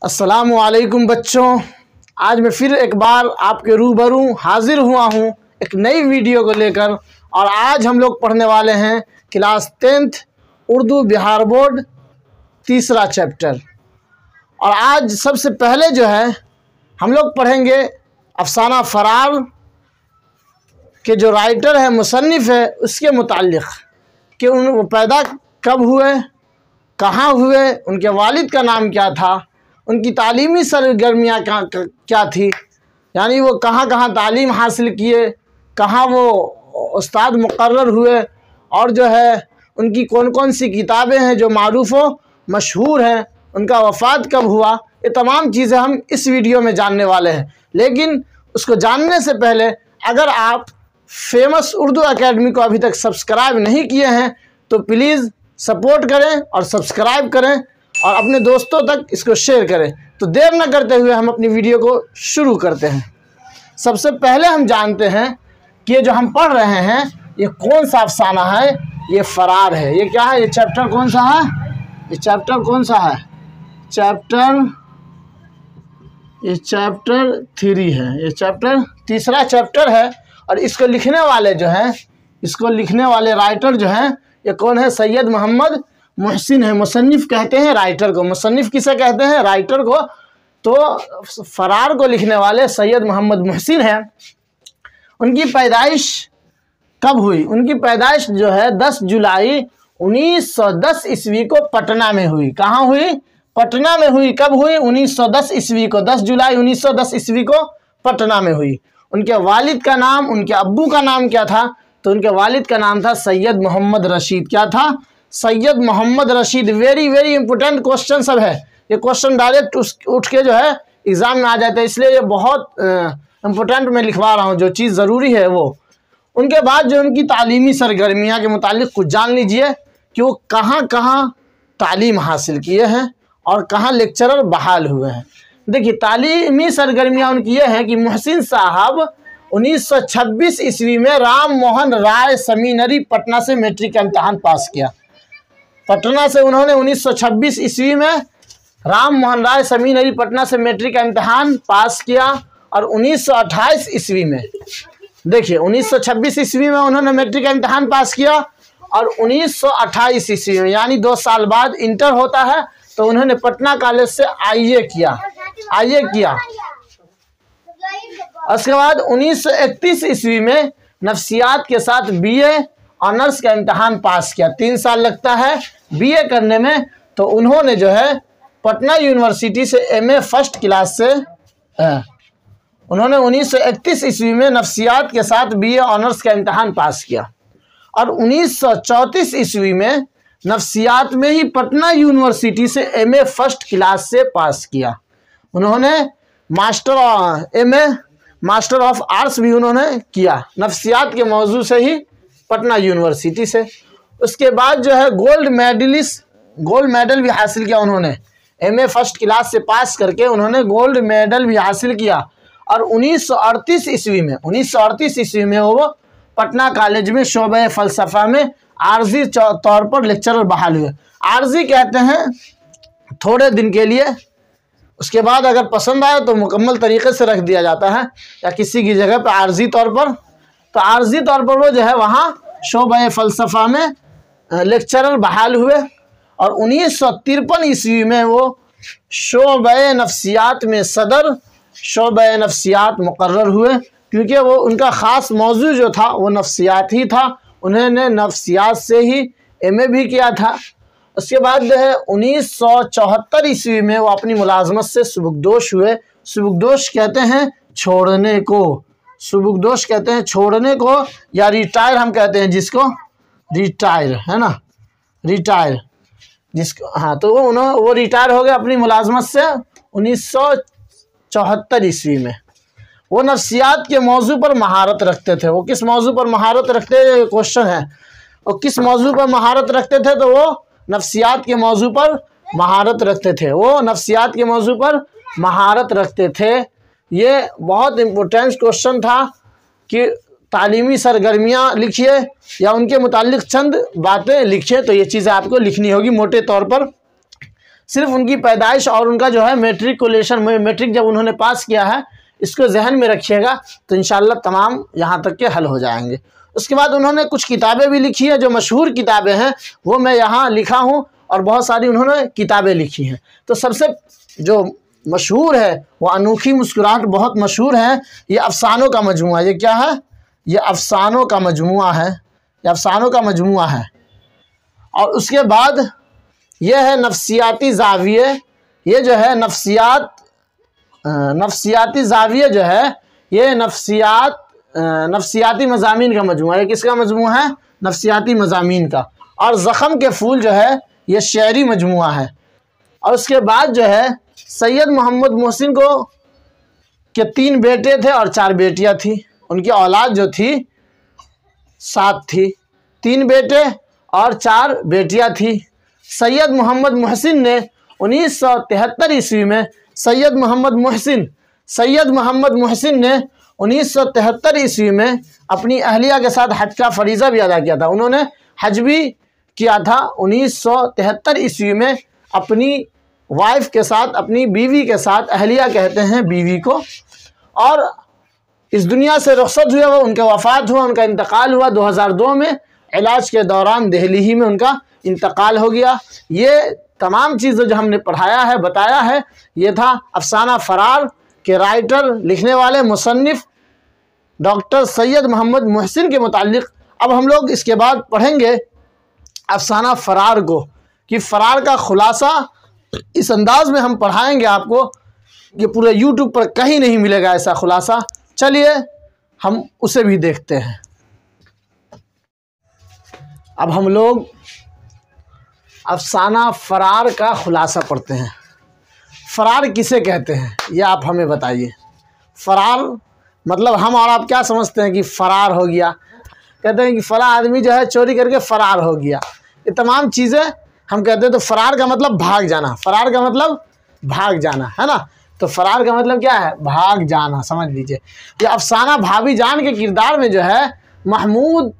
अस्सलामुअलैकुम बच्चों, आज मैं फिर एक बार आपके रूबरू हाजिर हुआ हूँ एक नई वीडियो को लेकर। और आज हम लोग पढ़ने वाले हैं class 10th Urdu Bihar board तीसरा चैप्टर। और आज सबसे पहले जो है हम लोग पढ़ेंगे अफसाना फरार के जो राइटर है, मुसन्निफ़ है, उसके मुताल्लिक़ कि वो पैदा कब हुए, कहाँ हुए, उनके वालिद का नाम क्या था, उनकी तालीमी सरगर्मियाँ क्या थी, यानी वो कहाँ कहाँ तालीम हासिल किए, कहाँ वो उस्ताद मुकर्रर हुए, और जो है उनकी कौन कौन सी किताबें हैं जो मारूफ़ व मशहूर हैं, उनका वफ़ात कब हुआ, ये तमाम चीज़ें हम इस वीडियो में जानने वाले हैं। लेकिन उसको जानने से पहले अगर आप फेमस उर्दू एकेडमी को अभी तक सब्सक्राइब नहीं किए हैं तो प्लीज़ सपोर्ट करें और सब्सक्राइब करें और अपने दोस्तों तक इसको शेयर करें। तो देर न करते हुए हम अपनी वीडियो को शुरू करते हैं। सबसे पहले हम जानते हैं कि ये जो हम पढ़ रहे हैं ये कौन सा अफसाना है। ये फरार है। ये क्या है? ये चैप्टर कौन सा है? ये चैप्टर कौन सा है? ये चैप्टर 3 है। ये चैप्टर तीसरा चैप्टर है। और इसको लिखने वाले जो हैं, इसको लिखने वाले राइटर जो हैं, ये कौन है? सैयद मोहम्मद मुहसिन है। मुसन्निफ़ कहते हैं राइटर को। मुसन्निफ़ किसे कहते हैं? राइटर को। तो फरार को लिखने वाले सैयद मोहम्मद मुहसिन हैं। उनकी पैदाइश कब हुई? उनकी पैदाइश जो है 10 जुलाई 1910 ईस्वी को पटना में हुई। कहाँ हुई? पटना में हुई। कब हुई? 1910 ईस्वी को। 10 जुलाई 1910 ईस्वी को पटना में हुई। उनके वालिद का नाम, उनके अब्बू का नाम क्या था? तो उनके वालिद का नाम था सैयद मोहम्मद रशीद। क्या था? Syed Mohammad Rashid. Very very important question सब है। ये क्वेश्चन डायरेक्ट उठ के जो है एग्ज़ाम में आ जाते हैं, इसलिए ये बहुत इंपॉर्टेंट मैं लिखवा रहा हूँ। जो चीज़ ज़रूरी है वो। उनके बाद जो उनकी तालीमी सरगर्मियाँ के मुतालिक कुछ जान लीजिए कि वो कहाँ कहाँ तालीम हासिल किए हैं और कहाँ लेक्चरर बहाल हुए हैं। देखिए, तालीमी सरगर्मियाँ उनकी ये हैं कि मुहसिन साहब 1926 ईस्वी में राम मोहन राय सेमिनरी पटना से मैट्रिक का इम्तहान पास किया। पटना से उन्होंने 1926 ईस्वी में राम मोहन राय सेमिनरी पटना से मैट्रिक का इम्तहान पास किया। और 1928 ईस्वी में, देखिए 1926 ईस्वी में उन्होंने मैट्रिक का इम्तहान पास किया और 1928 ईस्वी में यानी 2 साल बाद इंटर होता है तो उन्होंने पटना कॉलेज से आईए किया। उसके बाद 1931 ईस्वी में नफ्सियात के साथ बीए ऑनर्स का इम्तहान पास किया। 3 साल लगता है बीए करने में। तो उन्होंने जो है पटना यूनिवर्सिटी से एमए फर्स्ट क्लास से उन्होंने 1931 ईस्वी में नफ्सियात के साथ बीए ऑनर्स का इम्तहान पास किया। और 1934 ईस्वी में नफ्सियात में ही पटना यूनिवर्सिटी से एमए फर्स्ट क्लास से पास किया। उन्होंने मास्टर ऑफ आर्ट्स भी उन्होंने किया नफ्सियात के मौजू से ही पटना यूनिवर्सिटी से। उसके बाद जो है गोल्ड मेडल भी हासिल किया उन्होंने। एमए फर्स्ट क्लास से पास करके उन्होंने गोल्ड मेडल भी हासिल किया। और 1938 ईस्वी में वो पटना कॉलेज में शोबे फ़लसफ़ा में आर्जी तौर पर लेक्चरर बहाल हुए। आर्जी कहते हैं थोड़े दिन के लिए, उसके बाद अगर पसंद आए तो मुकम्मल तरीके से रख दिया जाता है या किसी की जगह पर आर्जी तौर पर। तो आर्जी तौर पर वो जो है वहाँ शोबे फ़लसफ़ा में लेक्चरर बहाल हुए। और 1953 ईस्वी में वो शोबे नफ्सियात में सदर शोबे नफ्सियात मुकर्रर हुए, क्योंकि वो उनका ख़ास मौजू जो था वो नफ्सियात ही था। उन्होंने नफ्सियात से ही एमए भी किया था। उसके बाद जो है 1974 ईस्वी में वो अपनी मुलाजमत से सुबुकदोश हुए। सुबुकदोश कहते हैं छोड़ने को। सुबुकदोश कहते हैं छोड़ने को, या रिटायर हम कहते हैं जिसको, रिटायर है ना, रिटायर जिसको। हाँ, तो वो रिटायर हो गए अपनी मुलाजमत से 1974 ईस्वी में। वो नफ्सियात के मौजू पर महारत रखते थे। वो किस मौजू पर महारत रखते थे? क्वेश्चन है। वो किस मौजू पर महारत रखते थे? तो वो नफ्सियात के मौजू पर महारत रखते थे। वो नफ्सियात के मौजू पर महारत रखते थे। ये बहुत इम्पोर्टेंट क्वेश्चन था कि तालीमी सरगर्मियाँ लिखिए या उनके मुतालिक चंद बातें लिखिए। तो ये चीज़ें आपको लिखनी होगी मोटे तौर पर। सिर्फ उनकी पैदाइश और उनका जो है मैट्रिक जब उन्होंने पास किया है, इसको जहन में रखिएगा तो इंशाअल्लाह तमाम यहाँ तक के हल हो जाएंगे। उसके बाद उन्होंने कुछ किताबें भी लिखी है, जो मशहूर किताबें हैं वो मैं यहाँ लिखा हूँ, और बहुत सारी उन्होंने किताबें लिखी हैं। तो सबसे जो मशहूर है वो अनोखी मुस्कुराहट बहुत मशहूर है। ये अफसानों का मजमुआ, ये क्या है? ये अफसानों का मजमुआ है, ये अफसानों का मजमुआ है। और उसके बाद ये है नफ्सियाती ज़ाविये। ये जो है नफ्सियाती ज़ाविये जो है, ये नफ्सियाती मज़ामीन का मजमुआ है। किसका मजमुआ है? नफ्सियाती मज़ामीन का। और ज़ख़म के फूल जो है ये शेरी मजमुआ है। और उसके बाद जो है सैयद मोहम्मद मोहसिन को के 3 बेटे थे और 4 बेटियां थी। उनकी औलाद जो थी 7 थी, 3 बेटे और 4 बेटियां थी। सैयद मोहम्मद मोहसिन ने 1973 ईस्वी में सैयद मोहम्मद मोहसिन ने 1973 ईस्वी में अपनी अहलिया के साथ हज का फरीज़ा भी अदा किया था। उन्होंने हज भी किया था 1973 ईस्वी में अपनी वाइफ के साथ, अपनी बीवी के साथ। अहलिया कहते हैं बीवी को। और इस दुनिया से रुखसत हुए वो, उनका वफ़ात हुआ, उनका इंतकाल हुआ 2002 में। इलाज के दौरान दिल्ली ही में उनका इंतकाल हो गया। ये तमाम चीज़ें जो हमने पढ़ाया है, बताया है, ये था अफसाना फ़रार के राइटर, लिखने वाले, मुसन्निफ़ डॉक्टर सैयद मोहम्मद मोहसिन के मुताल्लिक़। अब हम लोग इसके बाद पढ़ेंगे अफसाना फ़रार को, कि फ़रार का ख़ुलासा इस अंदाज़ में हम पढ़ाएंगे आपको कि पूरे यूट्यूब पर कहीं नहीं मिलेगा ऐसा ख़ुलासा। चलिए हम उसे भी देखते हैं। अब हम लोग अफसाना फ़रार का ख़ुलासा पढ़ते हैं। फ़रार किसे कहते हैं ये आप हमें बताइए। फ़रार मतलब हम और आप क्या समझते हैं कि फ़रार हो गया, कहते हैं कि फ़ला आदमी जो है चोरी करके फ़रार हो गया, ये तमाम चीज़ें हम कहते हैं। तो फ़रार का मतलब भाग जाना, फ़रार का मतलब भाग जाना है ना। तो फ़रार का मतलब क्या है? भाग जाना, समझ लीजिए। ये अफसाना भाभी जान के किरदार में जो है महमूद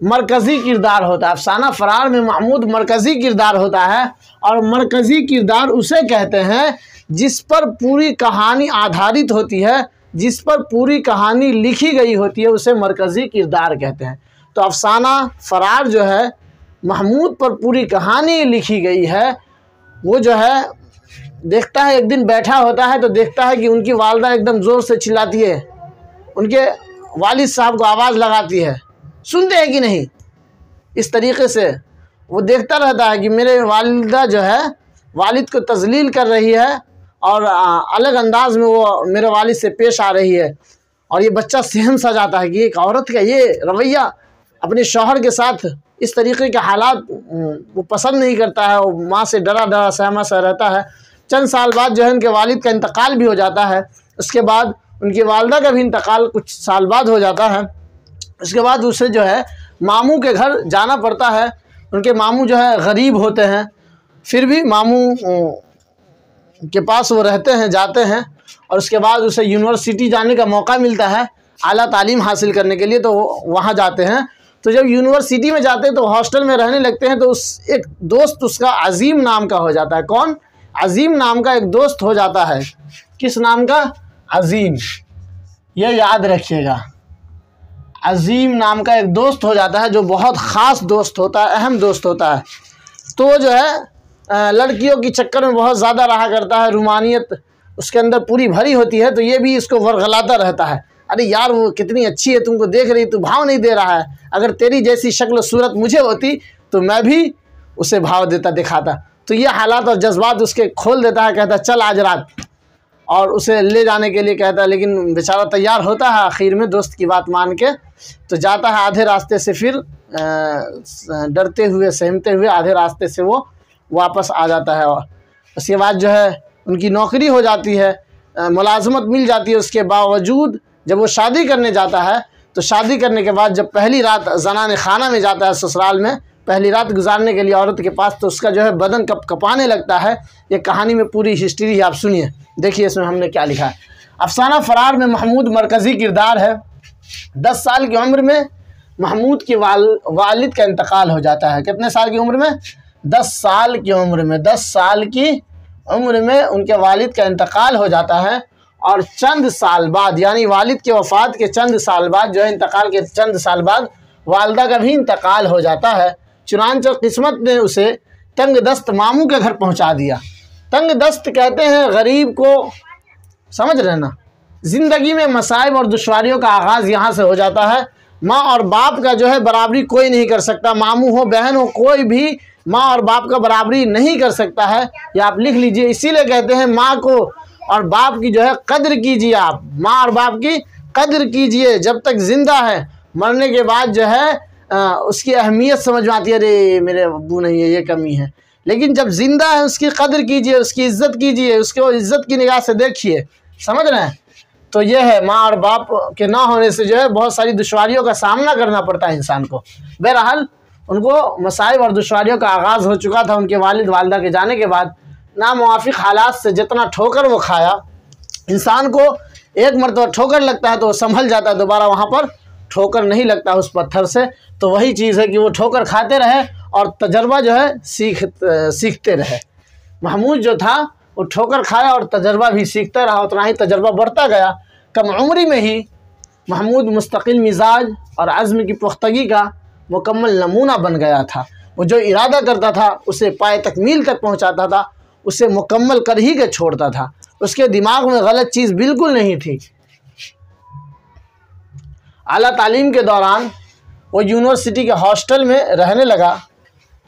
मरकज़ी किरदार होता है। अफसाना फ़रार में महमूद मरकज़ी किरदार होता है। और मरकज़ी किरदार उसे कहते हैं जिस पर पूरी कहानी आधारित होती है, जिस पर पूरी कहानी लिखी गई होती है, उसे मरकज़ी किरदार कहते हैं। तो अफसाना फ़रार जो है महमूद पर पूरी कहानी लिखी गई है। वो जो है देखता है, एक दिन बैठा होता है तो देखता है कि उनकी वालिदा एकदम ज़ोर से चिल्लाती है, उनके वालिद साहब को आवाज़ लगाती है, सुनते हैं कि नहीं। इस तरीक़े से वो देखता रहता है कि मेरे वालिदा जो है वालिद को तज़लील कर रही है और अलग अंदाज में वो मेरे वालिद से पेश आ रही है। और ये बच्चा सहम सा जाता है कि एक औरत का ये रवैया अपने शौहर के साथ, इस तरीक़े के हालात वो पसंद नहीं करता है। वो माँ से डरा डरा सहमा सा रहता है। चंद साल बाद जो है उनके वालिद का इंतकाल भी हो जाता है। उसके बाद उनकी वालिदा का भी इंतकाल कुछ साल बाद हो जाता है। उसके बाद उसे जो है मामू के घर जाना पड़ता है। उनके मामू जो है गरीब होते हैं, फिर भी मामू के पास वो रहते हैं, जाते हैं। और उसके बाद उसे यूनिवर्सिटी जाने का मौका मिलता है आला तालीम हासिल करने के लिए, तो वहाँ जाते हैं। तो जब यूनिवर्सिटी में जाते हैं तो हॉस्टल में रहने लगते हैं। तो उस एक दोस्त उसका अज़ीम नाम का हो जाता है। कौन? अज़ीम नाम का एक दोस्त हो जाता है। किस नाम का? अज़ीम। ये याद रखिएगा, अज़ीम नाम का एक दोस्त हो जाता है, जो बहुत ख़ास दोस्त होता है, अहम दोस्त होता है। तो वो जो है लड़कियों की चक्कर में बहुत ज़्यादा रहा करता है, रूमानियत उसके अंदर पूरी भरी होती है। तो ये भी इसको वर्गलाता रहता है, अरे यार वो कितनी अच्छी है, तुमको देख रही, तू भाव नहीं दे रहा है। अगर तेरी जैसी शक्ल सूरत मुझे होती तो मैं भी उसे भाव देता, दिखाता। तो ये हालात और जज्बात उसके खोल देता है। कहता चल आज रात, और उसे ले जाने के लिए कहता है। लेकिन बेचारा तैयार होता है आखिर में दोस्त की बात मान के, तो जाता है आधे रास्ते से, फिर डरते हुए सहमते हुए आधे रास्ते से वो वापस आ जाता है। उसके बाद जो है उनकी नौकरी हो जाती है, मुलाजमत मिल जाती है। उसके बावजूद जब वो शादी करने जाता है, तो शादी करने के बाद जब पहली रात ज़नाने खाना में जाता है, ससुराल में पहली रात गुजारने के लिए औरत के पास, तो उसका जो है बदन कँपाने लगता है। ये कहानी में पूरी हिस्ट्री है, आप सुनिए, देखिए इसमें हमने क्या लिखा है। अफसाना फ़रार में महमूद मरकज़ी किरदार है। 10 साल की उम्र में महमूद के वालिद का इंतकाल हो जाता है। कितने साल की उम्र में? 10 साल की उम्र में। 10 साल की उम्र में उनके वालिद का इंतकाल हो जाता है और चंद साल बाद, यानी वालिद के वफ़ात के चंद साल बाद जो है, इंतकाल के चंद साल बाद वालदा का भी इंतकाल हो जाता है। चुनांचे किस्मत ने उसे तंग दस्त मामू के घर पहुंचा दिया। तंग दस्त कहते हैं गरीब को, समझ रहे ना। ज़िंदगी में मसाइब और दुश्वारियों का आगाज़ यहाँ से हो जाता है। माँ और बाप का जो है बराबरी कोई नहीं कर सकता, मामू हो बहन हो, कोई भी माँ और बाप का बराबरी नहीं कर सकता है। ये आप लिख लीजिए। इसीलिए कहते हैं माँ को और बाप की जो है कद्र कीजिए, आप माँ और बाप की कद्र कीजिए जब तक ज़िंदा है। मरने के बाद जो है उसकी अहमियत समझ में आती है, अरे मेरे अब्बू नहीं है, ये कमी है। लेकिन जब ज़िंदा है उसकी कद्र कीजिए, उसकी इज़्ज़त कीजिए, उसको इज़्ज़त की निगाह से देखिए, समझ रहे हैं। तो ये है, माँ और बाप के ना होने से जो है बहुत सारी दुश्वारियों का सामना करना पड़ता है इंसान को। बहरहाल उनको मसाइब और दुश्वारियों का आगाज़ हो चुका था उनके वालिद वालिदा के जाने के बाद। नामुवाफिक हालात से जितना ठोकर वो खाया, इंसान को एक मरतबा ठोकर लगता है तो वो संभल जाता है, दोबारा वहाँ पर ठोकर नहीं लगता उस पत्थर से। तो वही चीज़ है कि वो ठोकर खाते रहे और तजर्बा जो है सीखते रहे। महमूद जो था वो ठोकर खाया और तजर्बा भी सीखता रहा, उतना ही तजर्बा बढ़ता गया। कम उम्री में ही महमूद मुस्तकिल मिजाज और अज़्म की पुख्तगी का मुकम्मल नमूना बन गया था। वो जो इरादा करता था उसे पाए तकमील तक पहुंचाता था, उसे मुकम्मल कर ही के छोड़ता था। उसके दिमाग में गलत चीज़ बिल्कुल नहीं थी। आला तालीम के दौरान वो यूनिवर्सिटी के हॉस्टल में रहने लगा,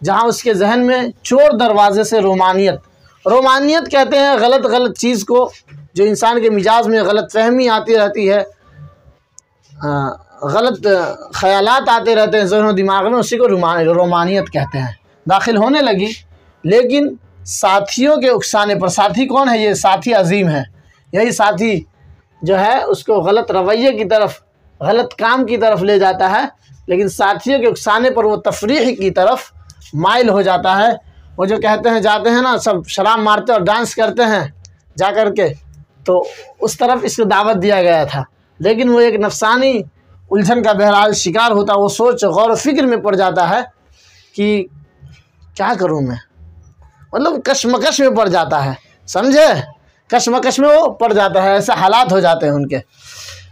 जहां उसके जहन में चोर दरवाजे से रोमानियत कहते हैं गलत चीज़ को, जो इंसान के मिजाज में गलत फहमी आती रहती है, गलत ख़यालात आते रहते हैं ज़हन दिमाग में, उसी को रोमानियत कहते हैं, दाखिल होने लगी। लेकिन साथियों के उकसाने पर, साथी कौन है? ये साथी अजीम है। यही साथी जो है उसको गलत रवैये की तरफ, गलत काम की तरफ ले जाता है। लेकिन साथियों के उकसाने पर वो तफरीह की तरफ माइल हो जाता है। वो जो कहते हैं, जाते हैं ना सब शराब मारते और डांस करते हैं जा कर के, तो उस तरफ इसको दावत दिया गया था। लेकिन वो एक नफसानी उलझन का बहरहाल शिकार होता, वो सोच गौर फिक्र में पड़ जाता है कि क्या करूं मैं, मतलब कशमकश में पड़ जाता है, समझे, कशमकश में वो पड़ जाता है। ऐसे हालात हो जाते हैं उनके।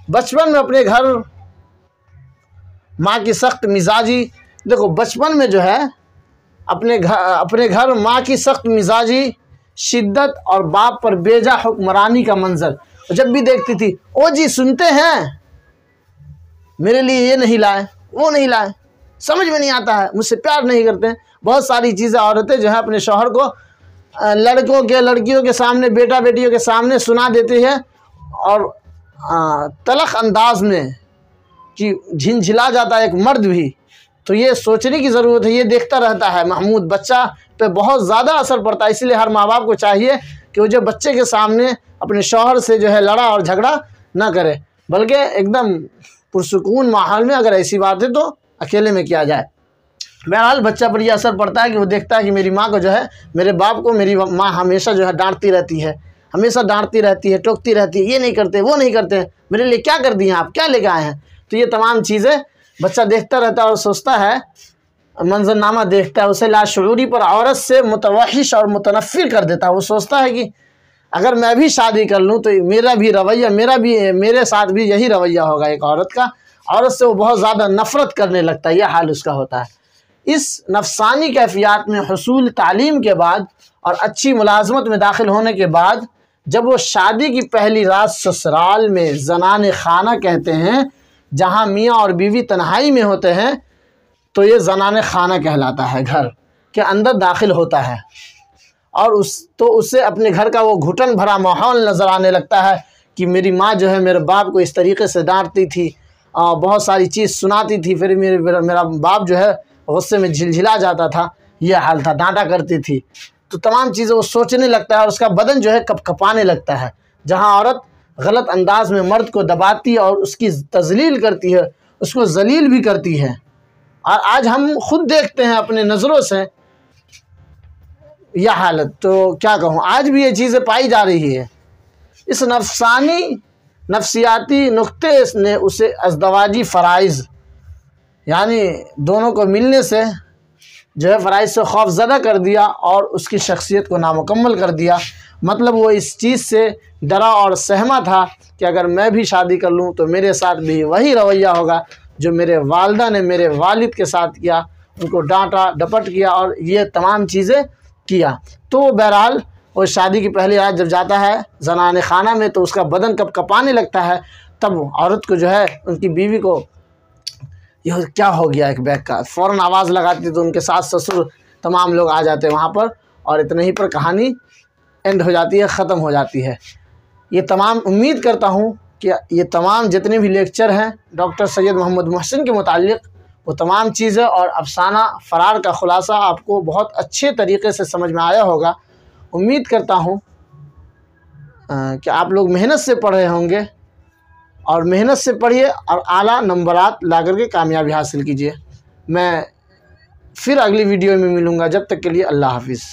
बचपन में अपने घर माँ की सख्त मिजाजी, देखो बचपन में जो है अपने घर माँ की सख्त मिजाजी शिद्दत और बाप पर बेजा हुक्मरानी का मंजर जब भी देखती थी, ओ जी सुनते हैं, मेरे लिए ये नहीं लाए, वो नहीं लाए, समझ में नहीं आता है, मुझसे प्यार नहीं करते हैं। बहुत सारी चीज़ें औरतें जो है अपने शौहर को लड़कों के लड़कियों के सामने, बेटा बेटियों के सामने सुना देती है और तलख अंदाज में कि झिलझिला जाता है एक मर्द भी। तो ये सोचने की ज़रूरत है, ये देखता रहता है महमूद, बच्चा पे बहुत ज़्यादा असर पड़ता है। इसलिए हर माँ बाप को चाहिए कि वो जो बच्चे के सामने अपने शौहर से जो है लड़ा और झगड़ा ना करे, बल्कि एकदम पुरसुकून माहौल में, अगर ऐसी बात है तो अकेले में किया जाए। बहरहाल बच्चा पर यह असर पड़ता है कि वो देखता है कि मेरी माँ को जो है, मेरे बाप को मेरी माँ हमेशा जो है डांटती रहती है, हमेशा डांटती रहती है, टोकती रहती है, ये नहीं करते, वो नहीं करते, मेरे लिए क्या कर दिए आप, क्या लेके आए हैं। तो ये तमाम चीज़ें बच्चा देखता रहता है और सोचता है, मंजरनामा देखता है, उसे लाशऊरी पर औरत से मुतवहिश और मुतनफ़िर कर देता है। वो सोचता है कि अगर मैं भी शादी कर लूँ तो मेरा भी रवैया, मेरे साथ भी यही रवैया होगा एक औरत का। औरत से वो बहुत ज़्यादा नफ़रत करने लगता है, यह हाल उसका होता है। इस नफसानी कैफियत में हुसूल तालीम के बाद और अच्छी मुलाजमत में दाखिल होने के बाद, जब वो शादी की पहली रात ससुराल में ज़नाने खाना कहते हैं, जहाँ मियाँ और बीवी तन्हाई में होते हैं, तो ये ज़नाने खाना कहलाता है, घर के अंदर दाखिल होता है। और उससे अपने घर का वो घुटन भरा माहौल नज़र आने लगता है कि मेरी माँ जो है मेरे बाप को इस तरीके से डांटती थी, बहुत सारी चीज़ सुनाती थी, फिर मेरा बाप जो है गुस्से में झिलझिला जाता था, यह हाल था, डांटा करती थी। तो तमाम चीज़ें वो सोचने लगता है और उसका बदन जो है कपकपाने लगता है। जहाँ औरत गलत अंदाज में मर्द को दबाती है और उसकी तजलील करती है, उसको जलील भी करती है। और आज हम खुद देखते हैं अपने नज़रों से यह हालत, तो क्या कहूँ, आज भी ये चीज़ें पाई जा रही है। इस नफसियाती नुक्ते ने उसे अज़दवाजी फ़राइज़, यानी दोनों को मिलने से जो है फ़राइज़ से खौफज़दा कर दिया और उसकी शख्सियत को नामुकम्मल कर दिया। मतलब वो इस चीज़ से डरा और सहमा था कि अगर मैं भी शादी कर लूँ तो मेरे साथ भी वही रवैया होगा जो मेरे वालिदा ने मेरे वालिद के साथ किया, उनको डांटा डपट किया और ये तमाम चीज़ें किया। तो बहरहाल वो शादी की पहली रात जब जाता है ज़नाने खाना में तो उसका बदन कब कपाने लगता है, तब औरत को जो है उनकी बीवी को यह क्या हो गया एक बैग का फ़ौरन आवाज़ लगाती, तो उनके सास ससुर तमाम लोग आ जाते हैं वहाँ पर और इतने ही पर कहानी एंड हो जाती है, ख़त्म हो जाती है। ये तमाम उम्मीद करता हूँ कि ये तमाम जितने भी लेक्चर हैं डॉक्टर सैयद मोहम्मद मोहसिन के मुताल्लिक़, वो तमाम चीज़ें और अफ़साना फ़रार का ख़ुलासा आपको बहुत अच्छे तरीक़े से समझ में आया होगा। उम्मीद करता हूँ कि आप लोग मेहनत से पढ़ रहे होंगे और मेहनत से पढ़िए और आला नंबरात ला कर के कामयाबी हासिल कीजिए। मैं फिर अगली वीडियो में मिलूँगा, जब तक के लिए अल्लाह हाफ़िज़।